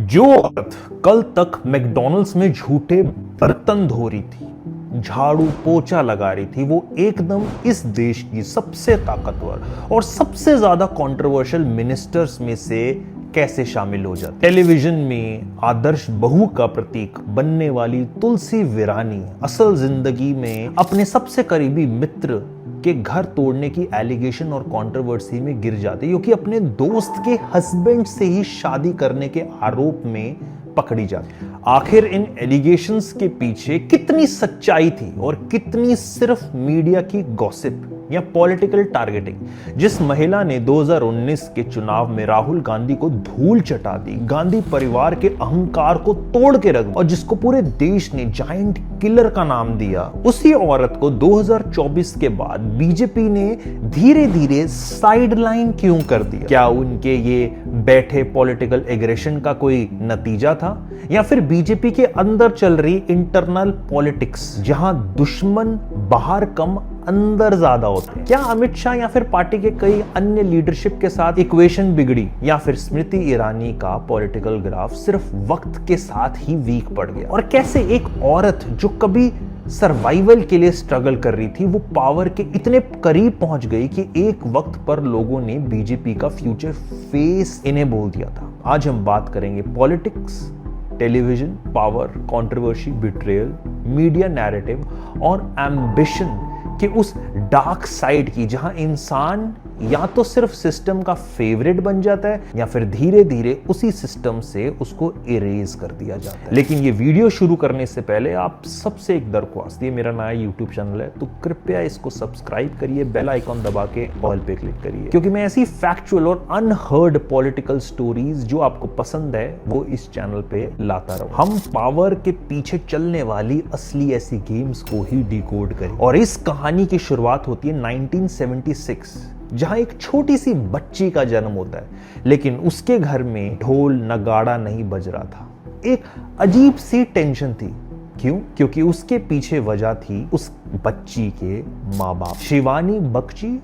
जो औरत कल तक मैकडॉनल्ड्स में झूठे बर्तन धो रही थी, झाड़ू पोछा लगा रही थी, वो एकदम इस देश की सबसे ताकतवर और सबसे ज्यादा कंट्रोवर्शियल मिनिस्टर्स में से कैसे शामिल हो जाती। टेलीविजन में आदर्श बहू का प्रतीक बनने वाली तुलसी विरानी असल जिंदगी में अपने सबसे करीबी मित्र के घर तोड़ने की एलिगेशन और कंट्रोवर्सी में गिर जाती, क्योंकि अपने दोस्त के हस्बैंड से ही शादी करने के आरोप में पकड़ी जाती। आखिर इन एलिगेशंस के पीछे कितनी सच्चाई थी और कितनी सिर्फ मीडिया की गॉसिप या पॉलिटिकल टारगेटिंग। जिस महिला ने 2019 के चुनाव में राहुल गांधी को धूल चटा दी, गांधी परिवार के अहंकार को तोड़ के रख और जिसको पूरे देश ने जायंट किलर का नाम दिया, उसी औरत को 2024 के बाद बीजेपी ने धीरे धीरे साइडलाइन क्यों कर दिया? क्या उनके ये बैठे पॉलिटिकल एग्रेशन का कोई नतीजा था, या फिर बीजेपी के अंदर चल रही इंटरनल पॉलिटिक्स जहां दुश्मन बाहर कम अंदर ज्यादा होते हैं? क्या अमित शाह या फिर पार्टी के कई अन्य लीडरशिप के साथ इक्वेशन बिगड़ी, या फिर स्मृति ईरानी का पॉलिटिकल ग्राफ सिर्फ वक्त के साथ ही वीक पड़ गया? और कैसे एक औरत जो कभी सर्वाइवल के लिए स्ट्रगल कर रही थी, वो पावर के इतने करीब पहुंच गई कि एक वक्त पर लोगों ने बीजेपी का फ्यूचर फेस इन्हें बोल दिया था। आज हम बात करेंगे politics, television, power, controversy, betrayal, media narrative और एम्बिशन कि उस डार्क साइड की, जहां इंसान या तो सिर्फ सिस्टम का फेवरेट बन जाता है या फिर धीरे धीरे उसी सिस्टम से उसको इरेज कर दिया जाता है। लेकिन ये वीडियो शुरू करने से पहले आप सबसे एक दरख्वास्त, ये मेरा नया यूट्यूब चैनल है तो कृपया इसको सब्सक्राइब करिए, बेल आइकॉन दबा के ऑल पे क्लिक करिए, क्योंकि मैं ऐसी फैक्चुअल और अनहर्ड पॉलिटिकल स्टोरीज जो आपको पसंद है वो इस चैनल पे लाता रहूं। हम पावर के पीछे चलने वाली असली ऐसी गेम्स को ही डिकोड करें। और इस कहानी की शुरुआत होती है 1976, जहां एक छोटी सी बच्ची का जन्म होता है, लेकिन उसके घर में ढोल नगाड़ा नहीं बज रहा था। एक अजीब सी टेंशन थी। क्यों? क्योंकि उसके पीछे वजह थी उस बच्ची के माँ बाप, शिवानी बख्शी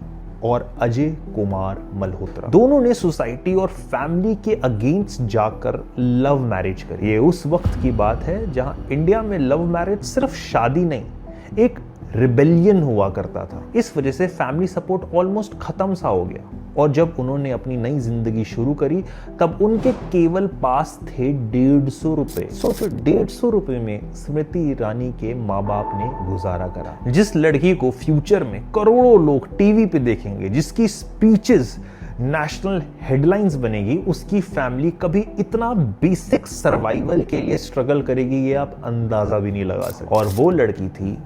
और अजय कुमार मल्होत्रा। दोनों ने सोसाइटी और फैमिली के अगेंस्ट जाकर लव मैरिज करी। ये उस वक्त की बात है जहां इंडिया में लव मैरिज सिर्फ शादी नहीं, एक रिबेलियन हुआ करता था। इस वजह से फैमिली सपोर्ट ऑलमोस्ट खत्म सा हो गया। और जब उन्होंने अपनी नई जिंदगी शुरू करी, तब उनके केवल पास थे 150 रुपए। फिर 150 रुपए में स्मृति ईरानी के माँ बाप ने गुजारा करा। जिस लड़की को फ्यूचर में करोड़ों लोग टीवी पे देखेंगे, जिसकी स्पीचेस नेशनल हेडलाइंस बनेगी, उसकी फैमिली कभी इतना बेसिक सर्वाइवल के लिए स्ट्रगल करेगी, ये आप अंदाजा भी नहीं लगा सकते। और वो लड़की थी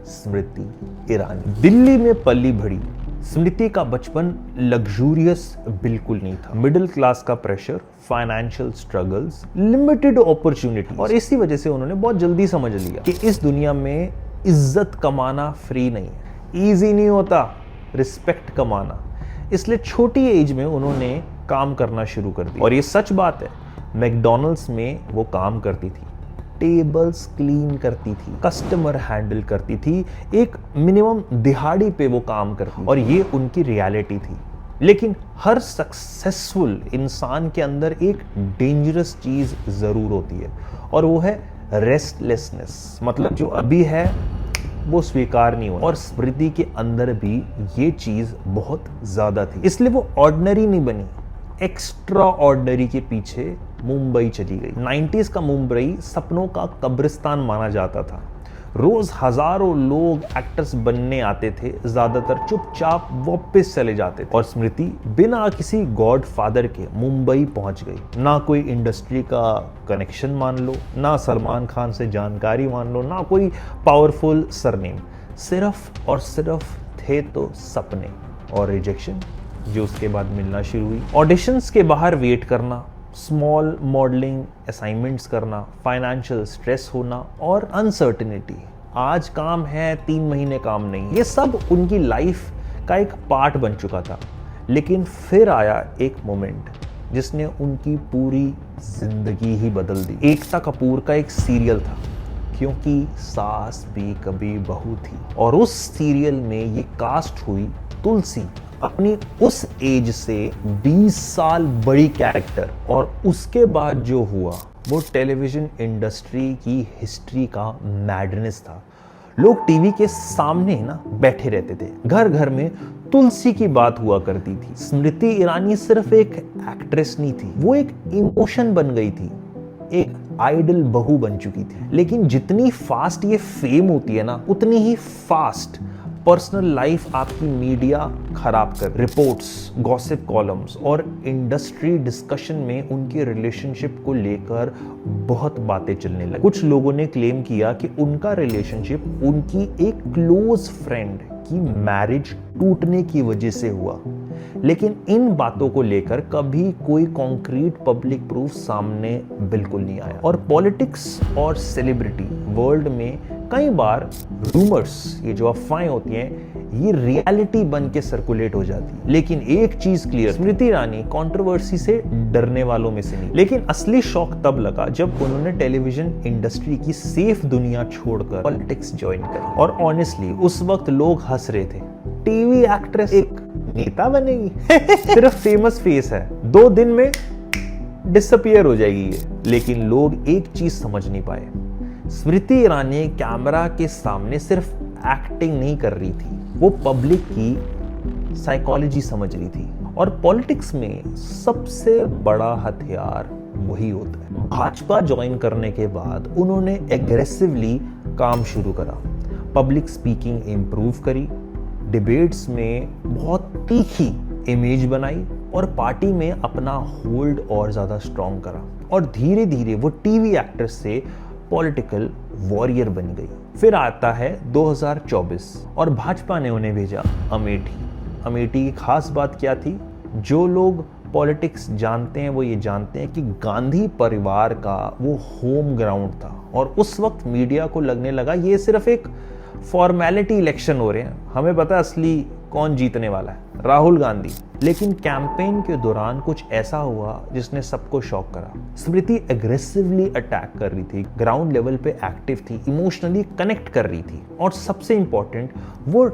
स्मृति ईरानी। दिल्ली में पली बढ़ी स्मृति का बचपन लग्जूरियस बिल्कुल नहीं था। मिडिल क्लास का pressure, financial struggles, limited opportunity, और इसी वजह से उन्होंने बहुत जल्दी समझ लिया कि इस दुनिया में इज्जत कमाना फ्री नहीं है, इजी नहीं होता रिस्पेक्ट कमाना। इसलिए छोटी एज में उन्होंने काम करना शुरू कर दिया। और ये सच बात है, मैकडॉनल्ड्स में वो काम करती थी, टेबल्स क्लीन करती थी, कस्टमर हैंडल करती थी, एक मिनिमम दिहाड़ी पे वो काम करती, और ये उनकी रियलिटी थी। लेकिन हर सक्सेसफुल इंसान के अंदर एक डेंजरस चीज जरूर होती है, और वो है रेस्टलेसनेस। मतलब जो अभी है वो स्वीकार नहीं हुआ। और स्मृति के अंदर भी ये चीज बहुत ज्यादा थी, इसलिए वो ऑर्डिनरी नहीं बनी, एक्स्ट्रा ऑर्डिनरी के पीछे मुंबई चली गई। 90s का मुंबई सपनों का कब्रिस्तान माना जाता था। रोज हजारों लोग एक्टर्स बनने आते थे, ज्यादातर चुपचाप वापस चले जाते थे। और स्मृति बिना किसी गॉड फादर के मुंबई पहुंच गई। ना कोई इंडस्ट्री का कनेक्शन मान लो, ना सलमान खान से जानकारी मान लो, ना कोई पावरफुल सरनेम, सिर्फ और सिर्फ थे तो सपने और रिजेक्शन जो उसके बाद मिलना शुरू हुई। ऑडिशंस के बाहर वेट करना, स्मॉल मॉडलिंग असाइनमेंट्स करना, फाइनेंशियल स्ट्रेस होना और अनसर्टेनिटी। आज काम है, 3 महीने काम नहीं, ये सब उनकी लाइफ का एक पार्ट बन चुका था। लेकिन फिर आया एक मोमेंट जिसने उनकी पूरी जिंदगी ही बदल दी। एकता कपूर का एक सीरियल था, क्योंकि सास भी कभी बहू थी, और उस सीरियल में ये कास्ट हुई तुलसी अपनी उस एज से 20 साल बड़ी कैरेक्टर, और उसके बाद जो हुआ वो टेलीविजन इंडस्ट्री की हिस्ट्री का मैडनेस था। लोग टीवी के सामने ना बैठे रहते थे, घर घर में तुलसी की बात हुआ करती थी। स्मृति ईरानी सिर्फ एक एक्ट्रेस नहीं थी, वो एक इमोशन बन गई थी, एक आइडल बहू बन चुकी थी। लेकिन जितनी फास्ट ये फेम होती है ना, उतनी ही फास्ट पर्सनल लाइफ आपकी मीडिया खराब कर। रिपोर्ट्स, गॉसिप कॉलम्स और इंडस्ट्री डिस्कशन में उनके रिलेशनशिप को लेकर बहुत बातें चलने लगी। कुछ लोगों ने क्लेम किया कि उनका रिलेशनशिप उनकी एक क्लोज फ्रेंड की मैरिज टूटने की वजह से हुआ, लेकिन इन बातों को लेकर कभी कोई कॉन्क्रीट पब्लिक प्रूफ सामने बिल्कुल नहीं आया। और पॉलिटिक्स और सेलिब्रिटी वर्ल्ड में कई बार रूमर्स, ये जो अफवाहें होती हैं, ये रियलिटी बन के सर्कुलेट हो जाती है। लेकिन एक चीज क्लियर, स्मृति ईरानी कंट्रोवर्सी से डरने वालों में से नहीं। लेकिन असली शौक तब लगा जब उन्होंने टेलीविजन इंडस्ट्री की सेफ दुनिया छोड़कर पॉलिटिक्स ज्वाइन करी। और ऑनेस्टली उस वक्त लोग हंस रहे थे, टीवी एक्ट्रेस एक नेता बनेगी सिर्फ फेमस फेस है, 2 दिन में डिसअपियर हो जाएगी ये। लेकिन लोग एक चीज समझ नहीं पाए, स्मृति ईरानी कैमरा के सामने सिर्फ एक्टिंग नहीं कर रही थी, वो पब्लिक की साइकोलॉजी समझ रही थी। और पॉलिटिक्स में सबसे बड़ा हथियार वही होता है। भाजपा ज्वाइन करने के बाद उन्होंने एग्रेसिवली काम शुरू करा, पब्लिक स्पीकिंग इंप्रूव करी, डिबेट्स में बहुत तीखी इमेज बनाई और पार्टी में अपना होल्ड और ज्यादा स्ट्रॉन्ग करा। और धीरे धीरे वो टीवी एक्ट्रेस से पॉलिटिकल वॉरियर बन गई। फिर आता है 2024 और भाजपा ने उन्हें भेजा अमेठी। अमेठी की खास बात क्या थी? जो लोग पॉलिटिक्स जानते हैं वो ये जानते हैं कि गांधी परिवार का वो होम ग्राउंड था। और उस वक्त मीडिया को लगने लगा ये सिर्फ एक फॉर्मेलिटी इलेक्शन हो रहे हैं, हमें पता है असली कौन जीतने वाला है, राहुल गांधी। लेकिन कैंपेन के दौरान कुछ ऐसा हुआ जिसने सबको शॉक करा। स्मृति एग्रेसिवली अटैक कर रही थी, ग्राउंड लेवल पे एक्टिव थी, इमोशनली कनेक्ट कर रही थी, और सबसे इंपॉर्टेंट वो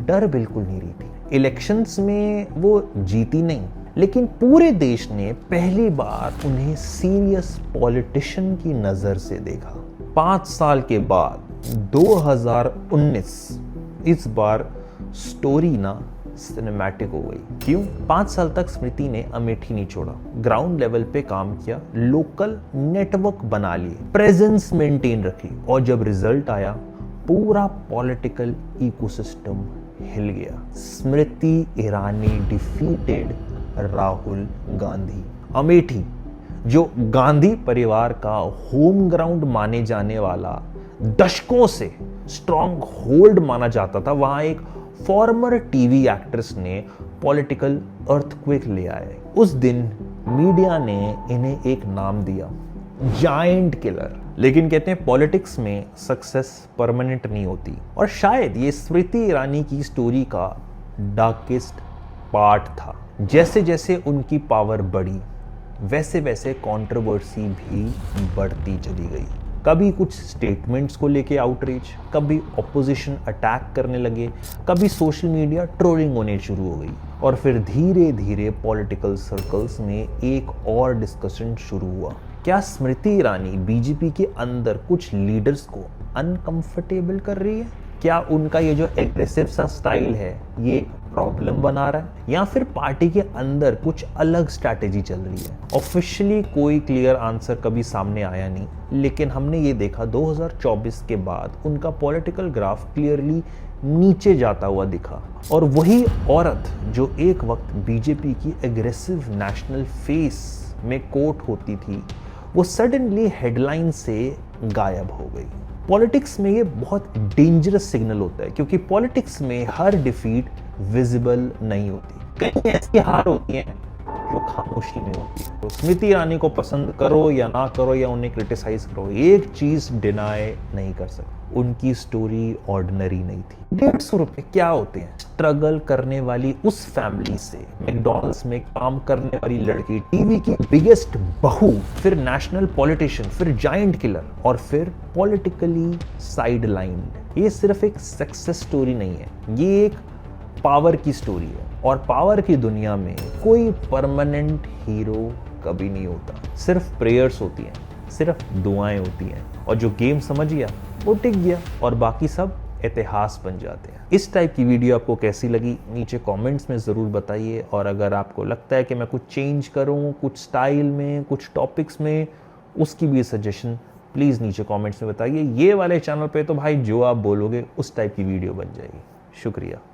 डर बिल्कुल नहीं रही थी। इलेक्शंस में वो जीती नहीं, लेकिन पूरे देश ने पहली बार उन्हें सीरियस पॉलिटिशियन की नजर से देखा। 5 साल के बाद 2019 इस बार स्टोरी ना सिनेमैटिक हो गई। क्यों? 5 साल तक स्मृति ने अमेठी नहीं छोड़ा, ग्राउंड लेवल पे काम किया, लोकल नेटवर्क बना लिए, प्रेजेंस मेंटेन रखी, और जब रिजल्ट आया पूरा पॉलिटिकल इकोसिस्टम हिल गया। स्मृति ईरानी डिफीटेड राहुल गांधी। अमेठी जो गांधी परिवार का होम ग्राउंड माने जाने वाला, दशकों से स्ट्रॉन्ग होल्ड माना जाता था, वहां एक फॉर्मर टीवी एक्ट्रेस ने पॉलिटिकल अर्थक्वेक ले आए। उस दिन मीडिया ने इन्हें एक नाम दिया, जायंट किलर। लेकिन कहते हैं पॉलिटिक्स में सक्सेस परमानेंट नहीं होती, और शायद ये स्मृति ईरानी की स्टोरी का डार्केस्ट पार्ट था। जैसे जैसे उनकी पावर बढ़ी वैसे वैसे कंट्रोवर्सी भी बढ़ती चली गई। कभी कुछ स्टेटमेंट्स को लेके आउटरीच, कभी ऑपोजिशन अटैक करने लगे, कभी सोशल मीडिया ट्रोलिंग होने शुरू हो गई। और फिर धीरे धीरे पॉलिटिकल सर्कल्स में एक और डिस्कशन शुरू हुआ, क्या स्मृति ईरानी बीजेपी के अंदर कुछ लीडर्स को अनकंफर्टेबल कर रही है? क्या उनका ये जो एग्रेसिव सा स्टाइल है ये प्रॉब्लम बना रहा है, या फिर पार्टी के अंदर कुछ अलग स्ट्रैटेजी चल रही है? ऑफिशियली कोई क्लियर आंसर कभी सामने आया नहीं, लेकिन हमने ये देखा 2024 के बाद उनका पॉलिटिकल ग्राफ क्लियरली नीचे जाता हुआ दिखा। और वही औरत जो एक वक्त बीजेपी की एग्रेसिव नेशनल फेस में कोट होती थी, वो सडनली हेडलाइन से गायब हो गई। पॉलिटिक्स में ये बहुत डेंजरस सिग्नल होता है, क्योंकि पॉलिटिक्स में हर डिफीट विजिबल नहीं होती, कई ऐसी हार होती हैं जो खामोशी में होती है। तो स्मृति ईरानी को पसंद करो या ना करो या उन्हें क्रिटिसाइज करो, एक चीज डिनाई नहीं कर सकते, उनकी स्टोरी ऑर्डिनरी नहीं थी। 150 रुपए क्या होते हैं? स्ट्रगल करने वाली उस फैमिली से मैकडॉनल्ड्स में काम करने वाली लड़की, टीवी की बिगेस्ट बहू, फिर नेशनल पॉलिटिशियन, फिर जायंट किलर, और फिर पॉलिटिकली साइड लाइन्ड। ये सिर्फ एक सक्सेस स्टोरी नहीं है, ये एक पावर की स्टोरी है और पावर की दुनिया में कोई परमानेंट हीरो कभी नहीं होता, सिर्फ प्रेयर्स होती हैं, सिर्फ दुआएं होती हैं और जो गेम समझ गया वो टिक गया और बाकी सब इतिहास बन जाते हैं। इस टाइप की वीडियो आपको कैसी लगी नीचे कमेंट्स में ज़रूर बताइए और अगर आपको लगता है कि मैं कुछ चेंज करूं, कुछ स्टाइल में, कुछ टॉपिक्स में, उसकी भी सजेशन प्लीज़ नीचे कमेंट्स में बताइए। ये वाले चैनल पे तो भाई जो आप बोलोगे उस टाइप की वीडियो बन जाएगी। शुक्रिया।